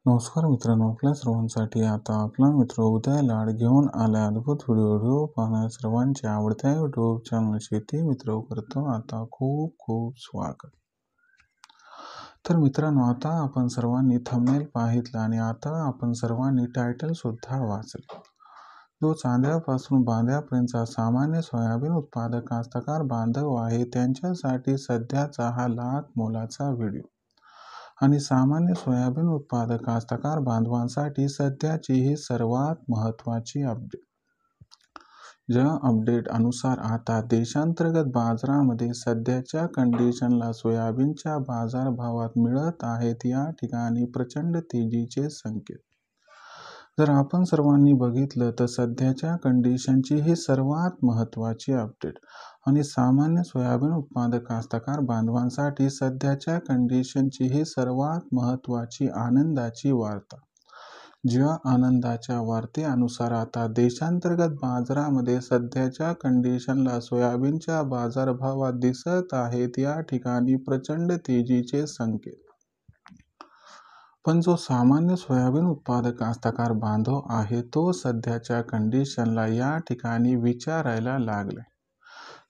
नमस्कार मित्रांनो, आपल्या सर्वांसाठी आता आपला मित्र उदय लाड घेऊन आला अद्भुत व्हिडिओ पाहण्यास सर्वांच्या आवडत्या यूट्यूब चॅनल शेती मित्र करतो आता खूप खूप स्वागत. तर मित्रांनो, आता आपण सर्वांनी थंबनेल पाहितलं आणि आता आपण सर्वांनी टायटल सुद्धा वाचले. जो चांद्यापासून बांद्यापर्यंतचा सामान्य सोयाबीन उत्पादक कास्तकार बांधव आहे त्यांच्यासाठी सध्याचा हा लाख मोलाचा व्हिडिओ आणि सामान्य सोयाबीन उत्पादक कास्तकार बांधवांसाठी सध्याची ही सर्वात महत्त्वाची अपडेट. ज्या अपडेट अनुसार आता देशांतर्गत बाजारामध्ये सध्याच्या कंडिशनला सोयाबीनच्या बाजारभावात मिळत आहेत या ठिकाणी प्रचंड तेजीचे संकेत. जर आपण सर्वांनी बघितलं तर सध्याच्या कंडिशनची ही सर्वात महत्त्वाची अपडेट आणि सामान्य सोयाबीन उत्पादक कास्तकार बांधवांसाठी सध्याच्या कंडिशनची ही सर्वात महत्त्वाची आनंदाची वार्ता. ज्या आनंदाच्या वार्तेनुसार आता देशांतर्गत बाजारामध्ये सध्याच्या कंडिशनला सोयाबीनच्या बाजारभावात दिसत आहेत या ठिकाणी प्रचंड तेजीचे संकेत. पण जो सामान्य सोयाबीन उत्पादक कास्तकार बांधव आहे तो सध्याच्या कंडिशनला या ठिकाणी विचारायला लागलाय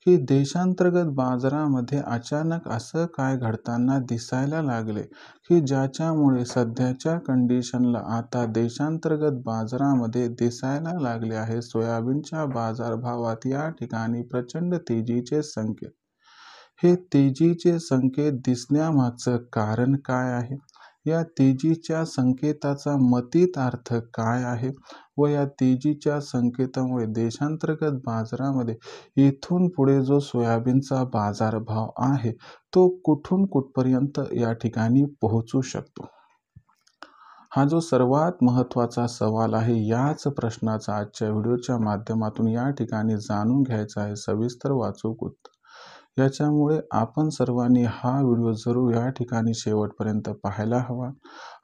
की देशांतर्गत बाजारामध्ये अचानक असं काय घडताना दिसायला लागले की ज्याच्यामुळे सध्याच्या कंडिशनला आता देशांतर्गत बाजारामध्ये दिसायला लागले आहे सोयाबीनच्या बाजारभावात या ठिकाणी प्रचंड तेजीचे संकेत. हे तेजीचे संकेत दिसण्यामागचं कारण काय आहे, या तेजीच्या संकेताचा मतीत अर्थ काय आहे व या तेजीच्या संकेतामुळे देशांतर्गत बाजारामध्ये इथून पुढे जो सोयाबीनचा बाजारभाव आहे तो कुठून कुठपर्यंत या ठिकाणी पोहोचू शकतो, हा जो सर्वात महत्त्वाचा सवाल आहे. याच प्रश्नाचा आजच्या व्हिडिओच्या माध्यमातून या ठिकाणी जाणून घ्यायचा आहे सविस्तर वाचूक उत्तर. याच्यामुळे आपण सर्वांनी हा व्हिडिओ जरूर या ठिकाणी शेवटपर्यंत पाहायला हवा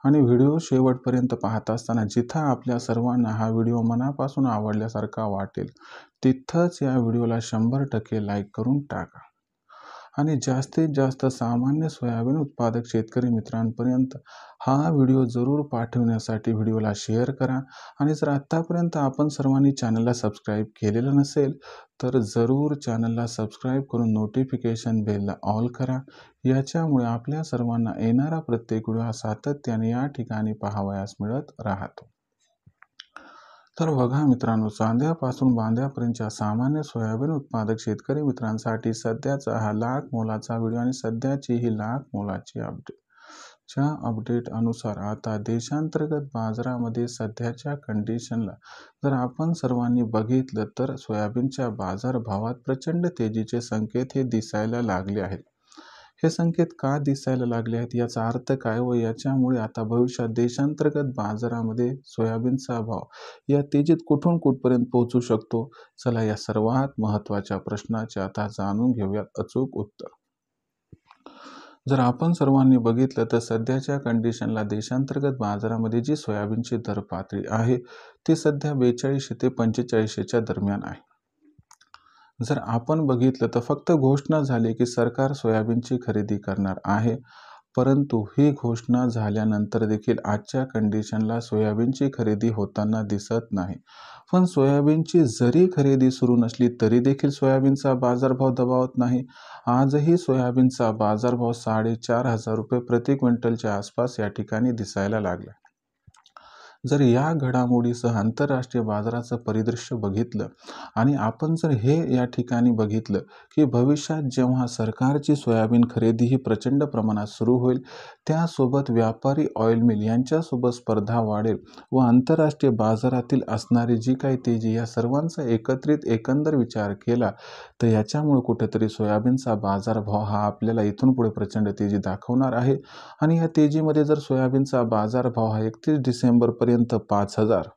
आणि व्हिडिओ शेवटपर्यंत पाहत असताना जिथं आपल्या सर्वांना हा व्हिडिओ मनापासून आवडल्यासारखा वाटेल तिथंच या व्हिडिओला 100% लाईक करून टाका आणि जास्तीत जास्त सामान्य सोयाबीन उत्पादक शेतकरी मित्रांपर्यंत हा व्हिडिओ जरूर पाठवण्यासाठी व्हिडिओला शेअर करा आणि जर आत्तापर्यंत आपण सर्वांनी चॅनलला सबस्क्राईब केलेलं नसेल तर जरूर चॅनलला सबस्क्राईब करून नोटिफिकेशन बेलला ऑल करा. याच्यामुळे आपल्या सर्वांना येणारा प्रत्येक व्हिडिओ हा सातत्याने या ठिकाणी पाहावयास मिळत राहतो. तर बघा मित्रांनो, चांद्यापासून बांद्यापर्यंतच्या सामान्य सोयाबीन उत्पादक शेतकरी मित्रांसाठी सध्याचा हा लाख मोलाचा व्हिडिओ आणि सध्याची ही लाख मोलाची अपडेट. ज्या अपडेट अनुसार आता देशांतर्गत बाजारामध्ये सध्याच्या कंडिशनला जर आपण सर्वांनी बघितलं तर सोयाबीनच्या बाजारभावात प्रचंड तेजीचे संकेत हे दिसायला लागले आहेत. हे संकेत का दिसायला लागले आहेत, याचा अर्थ काय व याच्यामुळे आता भविष्यात देशांतर्गत बाजारामध्ये सोयाबीनचा भाव या तेजीत कुठून कुठपर्यंत पोहोचू शकतो, चला या सर्वात महत्त्वाच्या प्रश्नाचे आता जाणून घेऊयात अचूक उत्तर. जर आपण सर्वांनी बघितलं तर सध्याच्या कंडिशनला देशांतर्गत बाजारामध्ये जी सोयाबीनची दर पातळी आहे ती सध्या 4200 ते 4500च्या दरम्यान आहे. जर आपण बघितलं तर फक्त घोषणा झाली की सरकार सोयाबीनची खरेदी करणार आहे, परंतु ही घोषणा झाल्यानंतर देखील आजच्या कंडिशनला सोयाबीनची खरेदी होताना दिसत नाही. पण सोयाबीनची जरी खरेदी सुरू नसली तरी देखील सोयाबीनचा बाजारभाव दबावत नाही. आजही सोयाबीनचा बाजारभाव 4500 रुपये प्रति क्विंटलच्या आसपास या ठिकाणी दिसायला लागला. जर या घडामोडीसह आंतरराष्ट्रीय बाजाराचं परिदृश्य बघितलं आणि आपण जर हे या ठिकाणी बघितलं की भविष्यात जेव्हा सरकारची सोयाबीन खरेदी ही प्रचंड प्रमाणात सुरू होईल त्यासोबत व्यापारी ऑइल मिल यांच्यासोबत स्पर्धा वाढेल व आंतरराष्ट्रीय बाजारातील असणारी जी काही तेजी या सर्वांचा एकत्रित एकंदर विचार केला तर याच्यामुळे कुठेतरी सोयाबीनचा बाजारभाव हा आपल्याला इथून पुढे प्रचंड तेजी दाखवणार आहे आणि या तेजीमध्ये जर सोयाबीनचा बाजारभाव हा 31 डिसेंबरपर्यंत 5000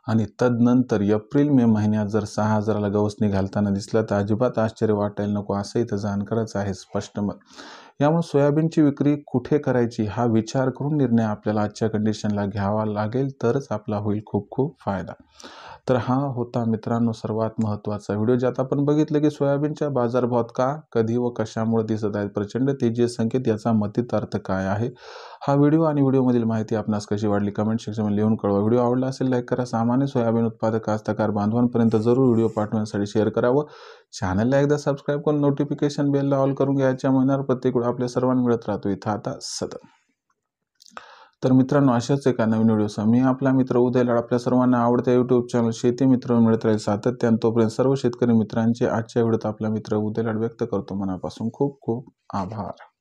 आणि तदनंतर एप्रिल मे महिन्यात जर 6000ला गवसणी घालताना दिसला तर अजिबात आश्चर्य वाटायला नको असं इथं जाणकारच आहे स्पष्ट मत. यामुळे सोयाबीनची विक्री कुठे करायची हा विचार करून निर्णय आपल्याला आजच्या कंडिशनला घ्यावा लागेल तरच आपला होईल खूप खूप फायदा. तर हा होता मित्रांनो सर्वात महत्त्वाचा व्हिडिओ ज्यात आपण बघितलं की सोयाबीनच्या बाजारभावात का, कधी व कशामुळे दिसत आहेत प्रचंड तेजी संकेत, याचा मतीत अर्थ काय आहे हा व्हिडिओ आणि व्हिडिओमधील माहिती आपणास कशी वाटली कमेंट सेक्शनमध्ये लिहून कळवा. व्हिडिओ आवडला असेल लाईक करा. सामान्य सोयाबीन उत्पादक कास्तकार बांधवांपर्यंत जरूर व्हिडिओ पाठवण्यासाठी शेअर करावं. चॅनलला एकदा सबस्क्राईब करून नोटिफिकेशन बेलला ऑल करून घ्यायच्या महिन्यावर प्रत्येक वेळ आपल्या सर्वांना मिळत राहतो इथं आता सतत. तर मित्रांनो, अशाच एका नवीन व्हिडिओसह मी आपला मित्र उदय लाड आपल्या सर्वांना आवडत्या यूट्यूब चॅनल शेती मित्र मिळत राहील सातत्याने. तोपर्यंत सर्व शेतकरी मित्रांचे आजच्या व्हिडिओत आपला मित्र उदय लाड व्यक्त करतो मनापासून खूप खूप आभार.